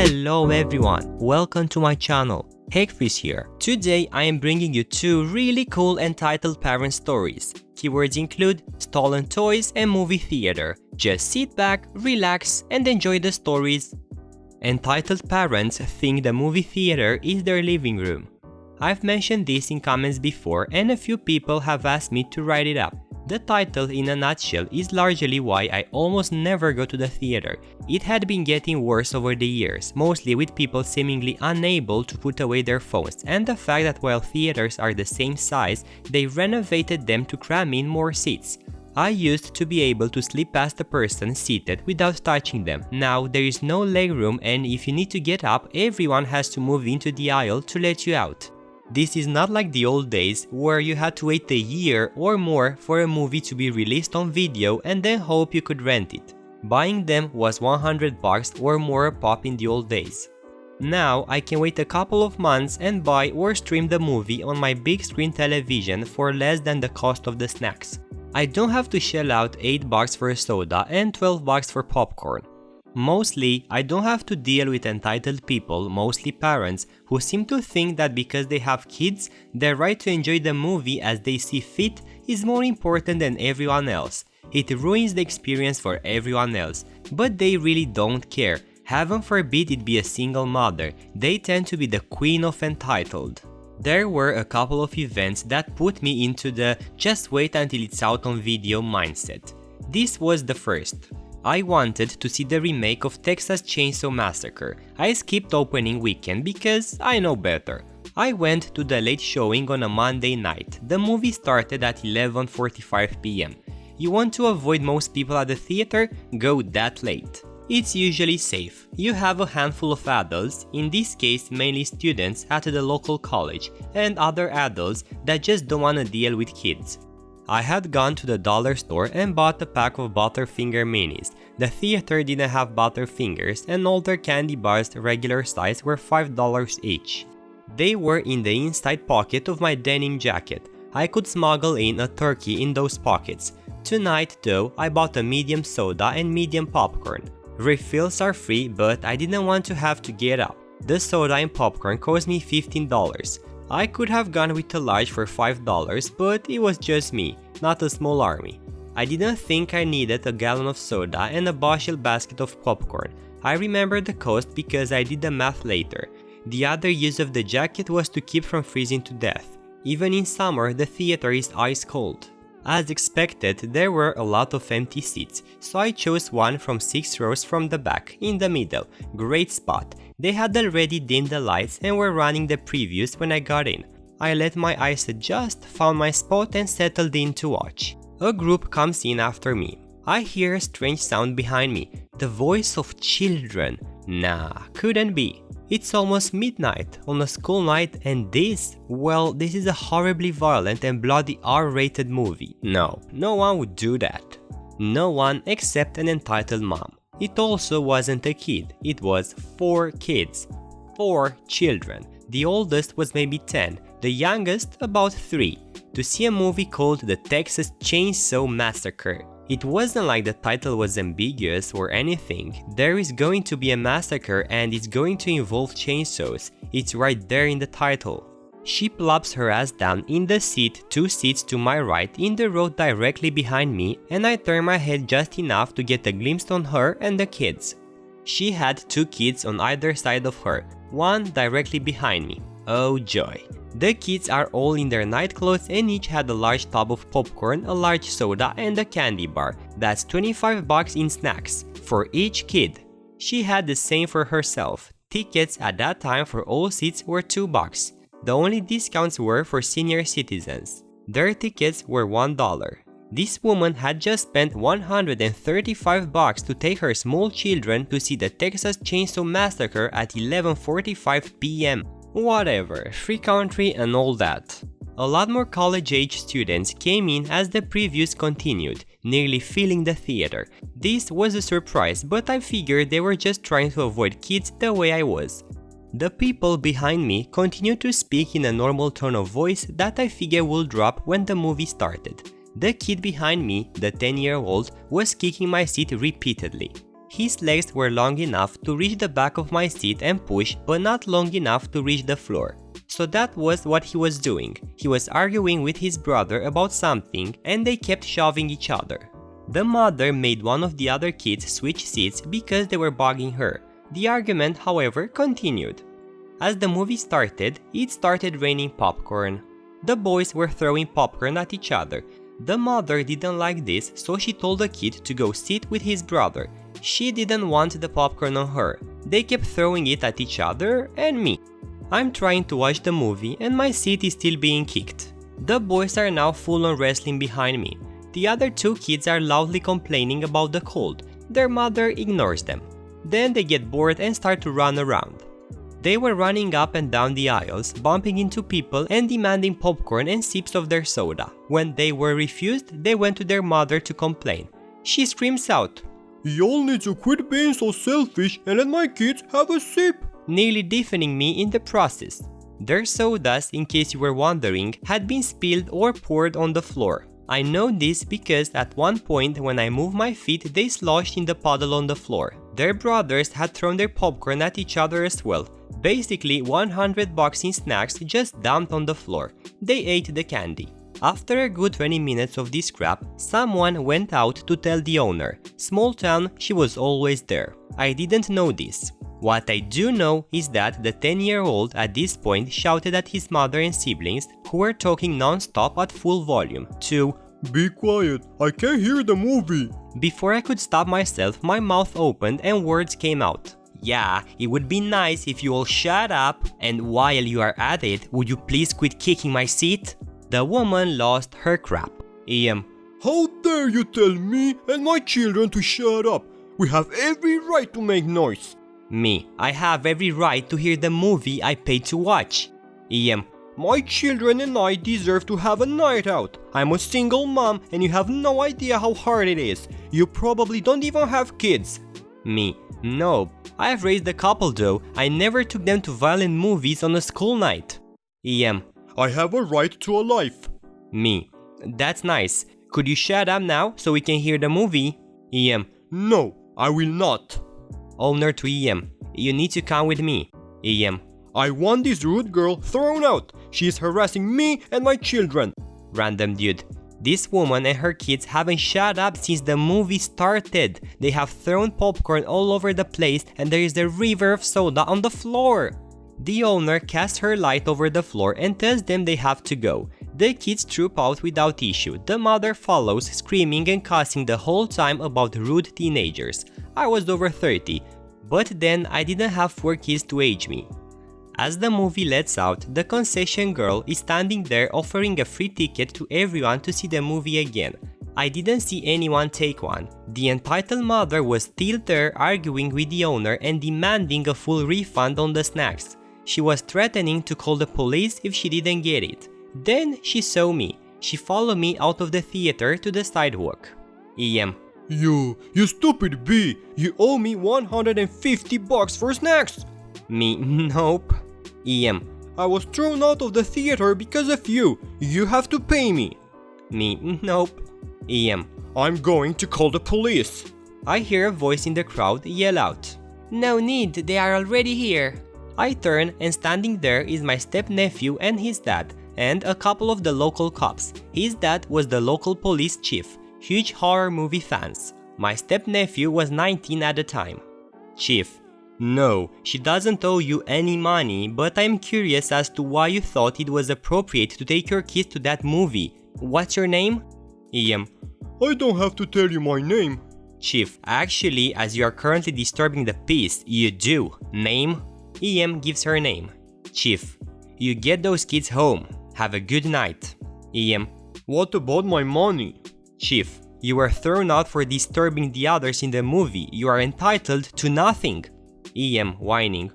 Hello everyone, welcome to my channel. Hegfreeze here. Today I am bringing you two really cool entitled parent stories. Keywords include stolen toys and movie theater. Just sit back, relax and enjoy the stories. Entitled parents think the movie theater is their living room. I've mentioned this in comments before and a few people have asked me to write it up. The title in a nutshell is largely why I almost never go to the theater. It had been getting worse over the years, mostly with people seemingly unable to put away their phones and the fact that while theaters are the same size, they renovated them to cram in more seats. I used to be able to slip past the person seated without touching them. Now there is no legroom and if you need to get up, everyone has to move into the aisle to let you out. This is not like the old days where you had to wait a year or more for a movie to be released on video and then hope you could rent it. Buying them was $100 or more a pop in the old days. Now I can wait a couple of months and buy or stream the movie on my big screen television for less than the cost of the snacks. I don't have to shell out $8 for a soda and $12 for popcorn. Mostly, I don't have to deal with entitled people, mostly parents, who seem to think that because they have kids, their right to enjoy the movie as they see fit is more important than everyone else. It ruins the experience for everyone else, but they really don't care. Heaven forbid it be a single mother, they tend to be the queen of entitled. There were a couple of events that put me into the just wait until it's out on video mindset. This was the first. I wanted to see the remake of Texas Chainsaw Massacre. I skipped opening weekend because I know better. I went to the late showing on a Monday night. The movie started at 11:45 p.m. You want to avoid most people at the theater? Go that late. It's usually safe. You have a handful of adults, in this case mainly students at the local college, and other adults that just don't want to deal with kids. I had gone to the dollar store and bought a pack of Butterfinger minis. The theater didn't have Butterfingers and all their candy bars regular size were $5 each. They were in the inside pocket of my denim jacket. I could smuggle in a turkey in those pockets. Tonight though, I bought a medium soda and medium popcorn. Refills are free but I didn't want to have to get up. The soda and popcorn cost me $15. I could have gone with a large for $5, but it was just me, not a small army. I didn't think I needed a gallon of soda and a bushel basket of popcorn. I remember the cost because I did the math later. The other use of the jacket was to keep from freezing to death. Even in summer, the theater is ice cold. As expected, there were a lot of empty seats, so I chose one from 6 rows from the back, in the middle. Great spot. They had already dimmed the lights and were running the previews when I got in. I let my eyes adjust, found my spot and settled in to watch. A group comes in after me. I hear a strange sound behind me. The voice of children. Nah, couldn't be. It's almost midnight on a school night and this is a horribly violent and bloody R-rated movie. No one would do that. No one except an entitled mom. It also wasn't a kid, it was 4 kids. 4 children. The oldest was maybe 10, the youngest about 3. To see a movie called The Texas Chainsaw Massacre. It wasn't like the title was ambiguous or anything. There is going to be a massacre and it's going to involve chainsaws. It's right there in the title. She plops her ass down in the seat 2 seats to my right in the row directly behind me and I turn my head just enough to get a glimpse on her and the kids. She had 2 kids on either side of her, one directly behind me. Oh joy. The kids are all in their nightclothes and each had a large tub of popcorn, a large soda and a candy bar. That's $25 in snacks for each kid. She had the same for herself. Tickets at that time for all seats were $2. The only discounts were for senior citizens. Their tickets were $1. This woman had just spent $135 to take her small children to see the Texas Chainsaw Massacre at 11:45 p.m. Whatever, free country and all that. A lot more college-age students came in as the previews continued, nearly filling the theater. This was a surprise, but I figured they were just trying to avoid kids the way I was. The people behind me continued to speak in a normal tone of voice that I figured would drop when the movie started. The kid behind me, the 10-year-old, was kicking my seat repeatedly. His legs were long enough to reach the back of my seat and push, but not long enough to reach the floor. So that was what he was doing. He was arguing with his brother about something and they kept shoving each other. The mother made one of the other kids switch seats because they were bugging her. The argument, however, continued. As the movie started, it started raining popcorn. The boys were throwing popcorn at each other. The mother didn't like this, so she told the kid to go sit with his brother. She didn't want the popcorn on her. They kept throwing it at each other and me. I'm trying to watch the movie and my seat is still being kicked. The boys are now full on wrestling behind me. The other two kids are loudly complaining about the cold. Their mother ignores them. Then they get bored and start to run around. They were running up and down the aisles, bumping into people and demanding popcorn and sips of their soda. When they were refused, they went to their mother to complain. She screams out, "Y'all need to quit being so selfish and let my kids have a sip," nearly deafening me in the process. Their sodas, in case you were wondering, had been spilled or poured on the floor. I know this because at one point when I moved my feet, they sloshed in the puddle on the floor. Their brothers had thrown their popcorn at each other as well. Basically, $100 in snacks just dumped on the floor. They ate the candy. After a good 20 minutes of this crap, someone went out to tell the owner. Small town, she was always there. I didn't know this. What I do know is that the 10-year-old at this point shouted at his mother and siblings, who were talking non-stop at full volume, to "Be quiet, I can't hear the movie." Before I could stop myself, my mouth opened and words came out. "Yeah, it would be nice if you all shut up, and while you are at it, would you please quit kicking my seat?" The woman lost her crap. "How dare you tell me and my children to shut up? We have every right to make noise." Me, I have every right to hear the movie I paid to watch. "My children and I deserve to have a night out. I'm a single mom and you have no idea how hard it is. You probably don't even have kids." Me, no, I've raised a couple though. I never took them to violent movies on a school night. "I have a right to a life." Me, that's nice. Could you shut up now so we can hear the movie? "No, I will not." Owner to you need to come with me. "I want this rude girl thrown out. She is harassing me and my children." Random dude. This woman and her kids haven't shut up since the movie started. They have thrown popcorn all over the place and there is a river of soda on the floor. The owner casts her light over the floor and tells them they have to go. The kids troop out without issue. The mother follows, screaming and cussing the whole time about rude teenagers. I was over 30, but then I didn't have 4 kids to age me. As the movie lets out, the concession girl is standing there offering a free ticket to everyone to see the movie again. I didn't see anyone take one. The entitled mother was still there arguing with the owner and demanding a full refund on the snacks. She was threatening to call the police if she didn't get it. Then she saw me. She followed me out of the theater to the sidewalk. You stupid bee! You owe me $150 for snacks!" Me, nope. "I was thrown out of the theater because of you. You have to pay me." Me, nope. "I'm going to call the police." I hear a voice in the crowd yell out, "No need, they are already here." I turn and standing there is my step-nephew and his dad, and a couple of the local cops. His dad was the local police chief, huge horror movie fans. My step-nephew was 19 at the time. Chief: "No, she doesn't owe you any money, but I'm curious as to why you thought it was appropriate to take your kids to that movie. What's your name?" "I don't have to tell you my name." Chief: "Actually, as you are currently disturbing the peace, you do. Name?" Gives her name. Chief: "You get those kids home. Have a good night." "What about my money?" Chief: "You were thrown out for disturbing the others in the movie. You are entitled to nothing." Whining.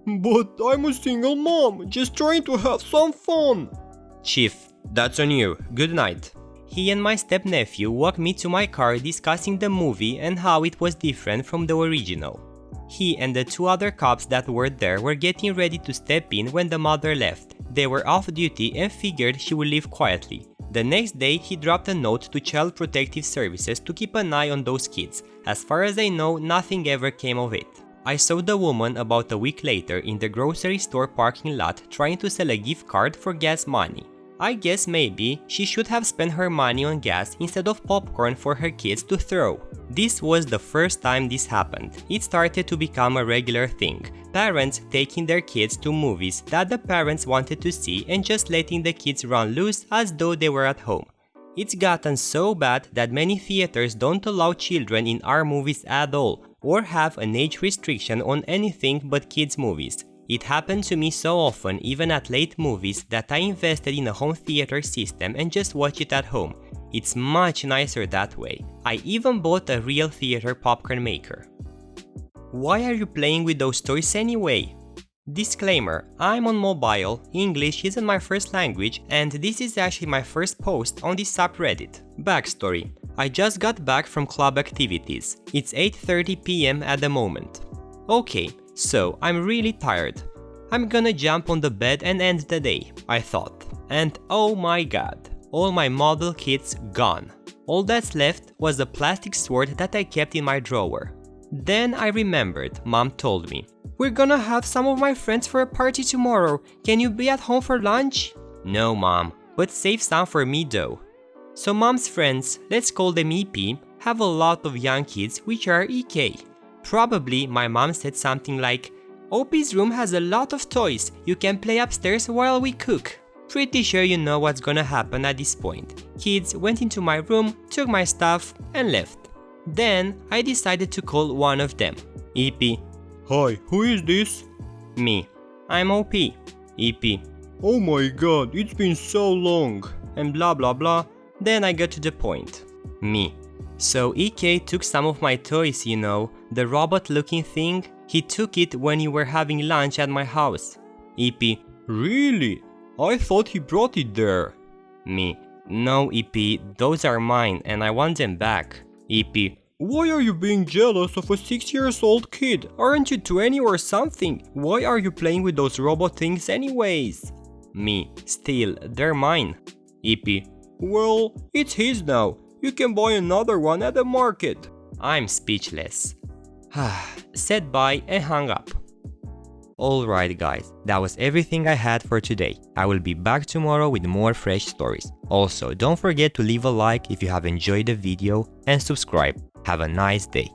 "But I'm a single mom, just trying to have some fun." Chief: "That's on you. Good night." He and my step-nephew walked me to my car discussing the movie and how it was different from the original. He and the 2 other cops that were there were getting ready to step in when the mother left. They were off duty and figured she would leave quietly. The next day, he dropped a note to Child Protective Services to keep an eye on those kids. As far as I know, nothing ever came of it. I saw the woman about a week later in the grocery store parking lot trying to sell a gift card for gas money. I guess maybe she should have spent her money on gas instead of popcorn for her kids to throw. This was the first time this happened. It started to become a regular thing. Parents taking their kids to movies that the parents wanted to see and just letting the kids run loose as though they were at home. It's gotten so bad that many theaters don't allow children in our movies at all, or have an age restriction on anything but kids' movies. It happened to me so often, even at late movies, that I invested in a home theater system and just watch it at home. It's much nicer that way. I even bought a real theater popcorn maker. Why are you playing with those toys anyway? Disclaimer, I'm on mobile, English isn't my first language, and this is actually my first post on this subreddit. Backstory. I just got back from club activities. It's 8:30 p.m. at the moment. Okay, so I'm really tired. I'm gonna jump on the bed and end the day, I thought. And oh my god, all my model kits gone. All that's left was a plastic sword that I kept in my drawer. Then I remembered, Mom told me, "We're gonna have some of my friends for a party tomorrow. Can you be at home for lunch?" No, Mom, but save some for me though. So Mom's friends, let's call them EP, have a lot of young kids which are EK. Probably my mom said something like, "OP's room has a lot of toys, you can play upstairs while we cook." Pretty sure you know what's gonna happen at this point. Kids went into my room, took my stuff, and left. Then I decided to call one of them. EP. Hi, who is this? Me. I'm OP. EP. Oh my god, it's been so long. And blah blah blah. Then I got to the point. Me. So EK took some of my toys, you know, the robot looking thing. He took it when you were having lunch at my house. EP. Really? I thought he brought it there. Me. No, EP, those are mine and I want them back. EP. Why are you being jealous of a 6-year-old kid? Aren't you 20 or something? Why are you playing with those robot things anyways? Me. Still, they're mine. EP. Well, it's his now. You can buy another one at the market. I'm speechless. Said bye and hung up. Alright guys, that was everything I had for today. I will be back tomorrow with more fresh stories. Also, don't forget to leave a like if you have enjoyed the video and subscribe. Have a nice day.